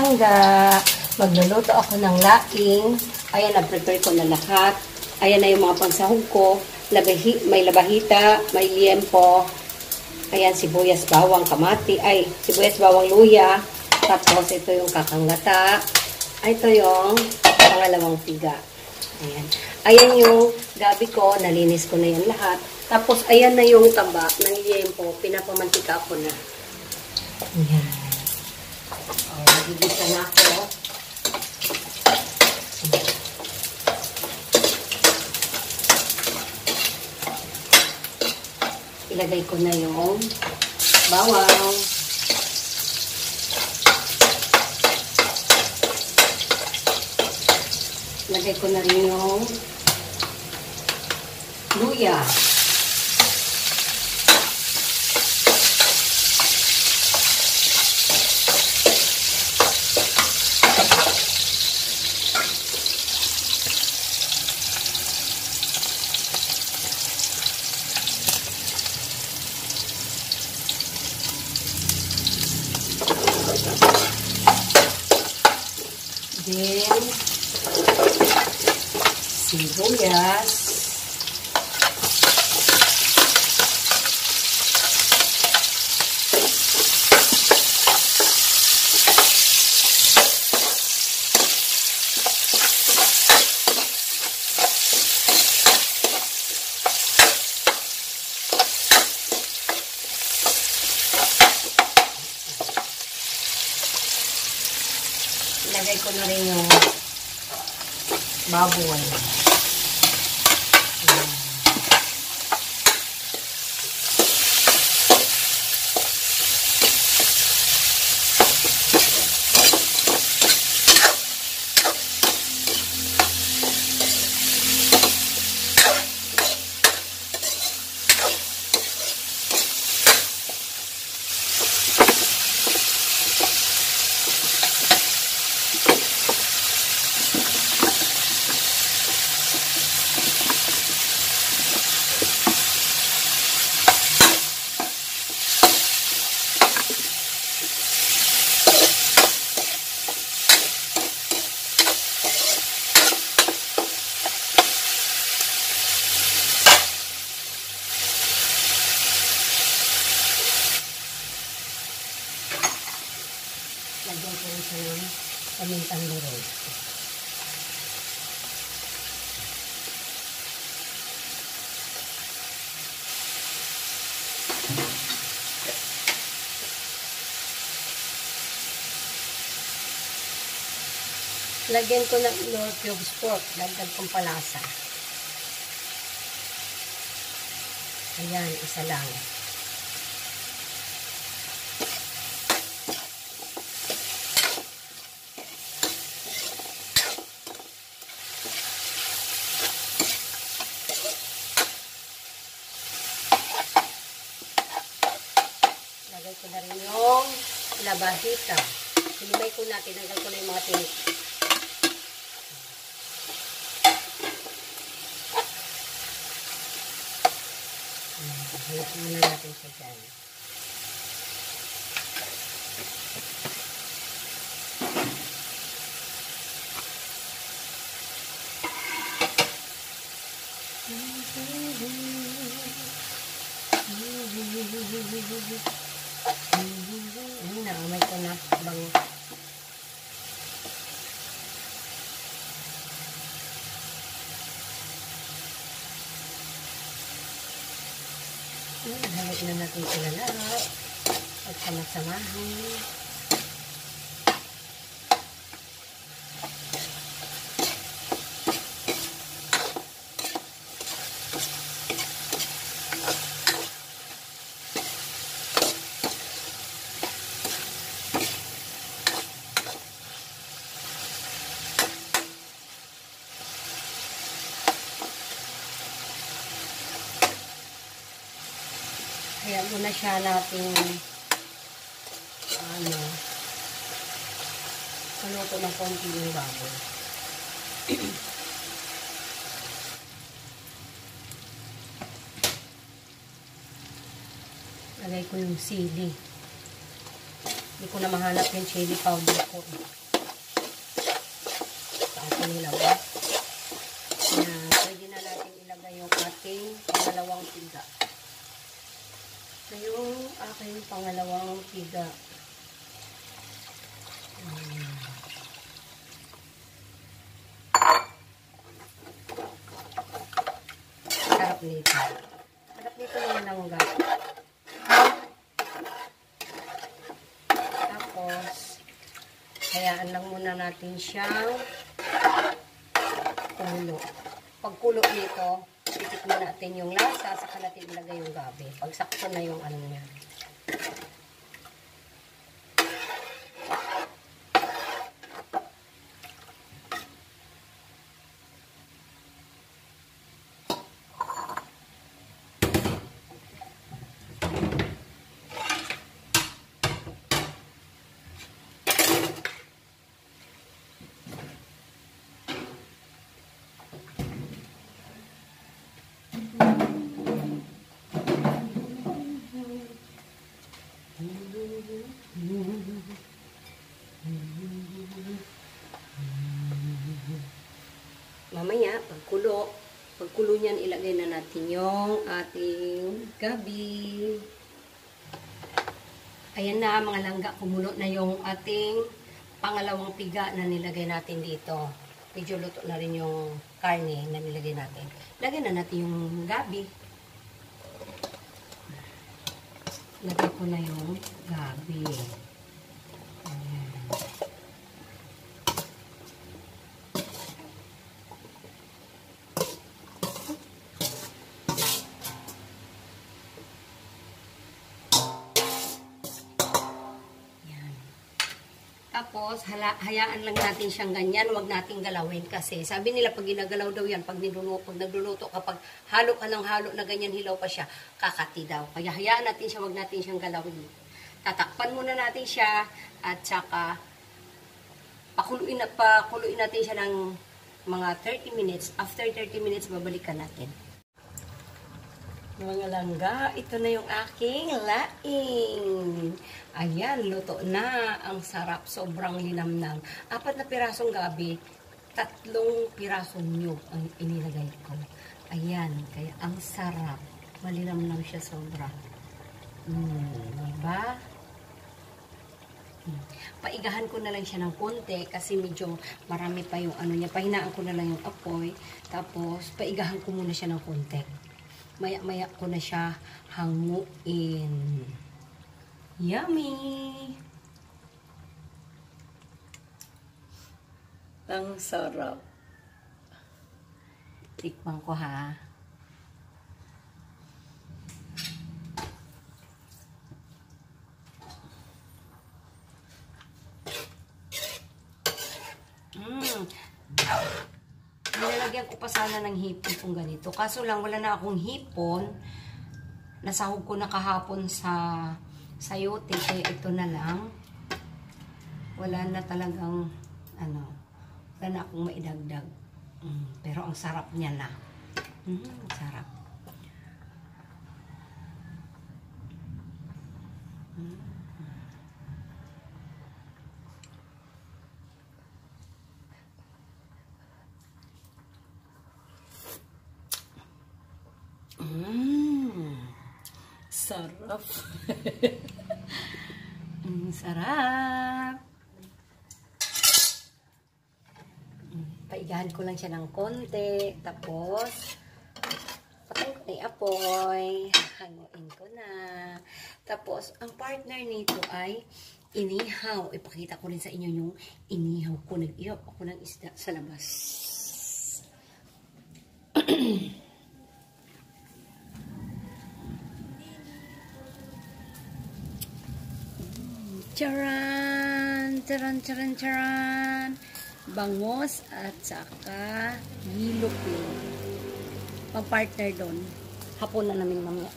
mangga. Magluluto ako ng laing. Ayan, na-prepare ko na lahat. Ayan na yung mga pansahog ko. May labahita, may liempo. Ayan, sibuyas, bawang, kamati. Ay, sibuyas, bawang, luya. Tapos, ito yung kakangata. Ay, ito yung pangalawang piga. Ayan. Ayan yung gabi ko. Nalinis ko na yan lahat. Tapos, ayan na yung taba ng liempo. Pinapamantika ko na. Ayan. O, nagigisa na ako. Ilagay ko na yung bawang. Ilagay ko na rin yung luya. Then, sibuyas. Ilagay ko na rin yung baboy. Lagyan ko rin siya ng pamintang durog. Lagyan ko ng Knorr cubes pork. Lagyan kong palasa. Ayan, isa lang. Lagay ko na rin yung labahita. Hinimay ko na, tinanggal ko na yung mga tinik. Halap muna natin siya dyan. Naamay ko na bango. Halik na natin sila lahat at samasamahin. Kaya muna siya natin paluto ng konti yung baboy. Lagay ko yung sili. Hindi ko na mahanap yung chili powder ko. Saan ko nilagay? Yan. Pwede na natin ilagay yung ating pangalawang piga. Na yung aking pangalawang piga. Sarap nito. Sarap nito ng langga. Tapos, hayaan lang muna natin siyang kumulo. Pag kulo nito, titikman natin yung lasa, saka natin ilagay yung gabi. Pag sakto na yung ano niya. Mamaya, pagkulo niyan, ilagay na natin yung ating gabi. Ayan na, mga langga, kumulo na yung ating pangalawang piga na nilagay natin dito. Medyo luto na rin yung karne na nilagay natin. Lagay na natin yung gabi. Lagay ko na yung gabi. Ayan. Tapos, hayaan lang natin siyang ganyan. Huwag nating galawin kasi sabi nila pag ginagalaw daw yan, pag nagluluto, kapag halo ka ng halo na ganyan hilaw pa siya, kakati daw. Kaya hayaan natin siya, huwag natin siyang galawin. Tatakpan muna natin siya at saka pakuluin natin siya ng mga 30 minutes. After 30 minutes, babalikan natin. Mga langga, ito na yung aking laing. Ayan, luto na. Ang sarap, sobrang linamnam. 4 na pirasong gabi, 3 pirasong nyug ang inilagay ko. Ayan, kaya ang sarap. Malinamnam siya sobra. Diba? Paigahan ko na lang siya ng konti kasi medyo marami pa yung ano niya. Pahinaan ko na lang yung apoy. Tapos, paigahan ko muna siya ng konti. Maya-maya ko na siya hanguin. Yummy! Ang sarap. Tikman ko ha. Nilalagyan ko pa sana ng hipon kung ganito. Kaso lang, wala na akong hipon. Nasahog ko na kahapon sa sayote. Kaya ito na lang. Wala na talagang, wala na akong maidagdag. Pero ang sarap niya na. Sarap. Sarap. Sarap. Paigahan ko lang siya ng konti. Tapos, patayin ko na yung apoy. Hanguin ko na. Tapos, ang partner nito ay inihaw. Ipakita ko rin sa inyo yung inihaw ko. Nag-ihaw ako ng isda sa labas. Charan! Charan, charan, charan! Bangos at saka hilok yun. Pang-partner doon. Hapon na namin mamaya.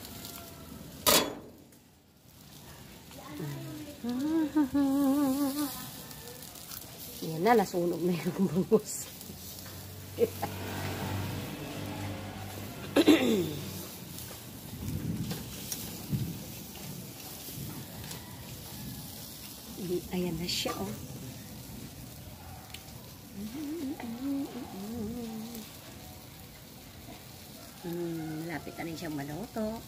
Yan na, nasunog na yung bangos. siya, oh. Malapit na rin siyang maluto.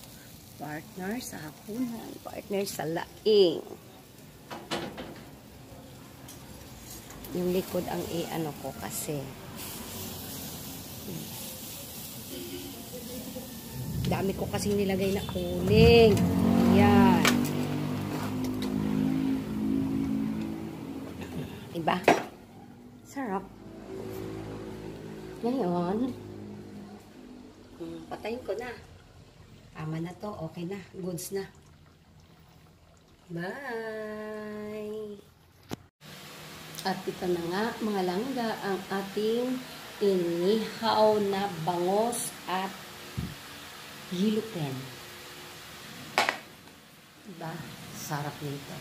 Partner sa hapunan. Partner sa laing. Yung likod ang i-ano ko kasi. Dami ko kasi nilagay na uling. Ayan. Diba? Sarap. Ngayon, patayin ko na. Tama na to. Okay na. Goods na. Bye! At ito na nga, mga langga, ang ating inihaw na bangos at yilupen. Diba? Sarap nito.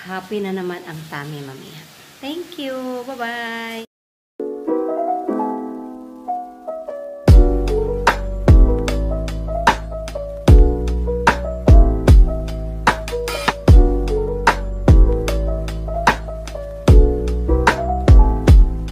Happy na naman ang tummy, mamiya. Thank you! Bye-bye!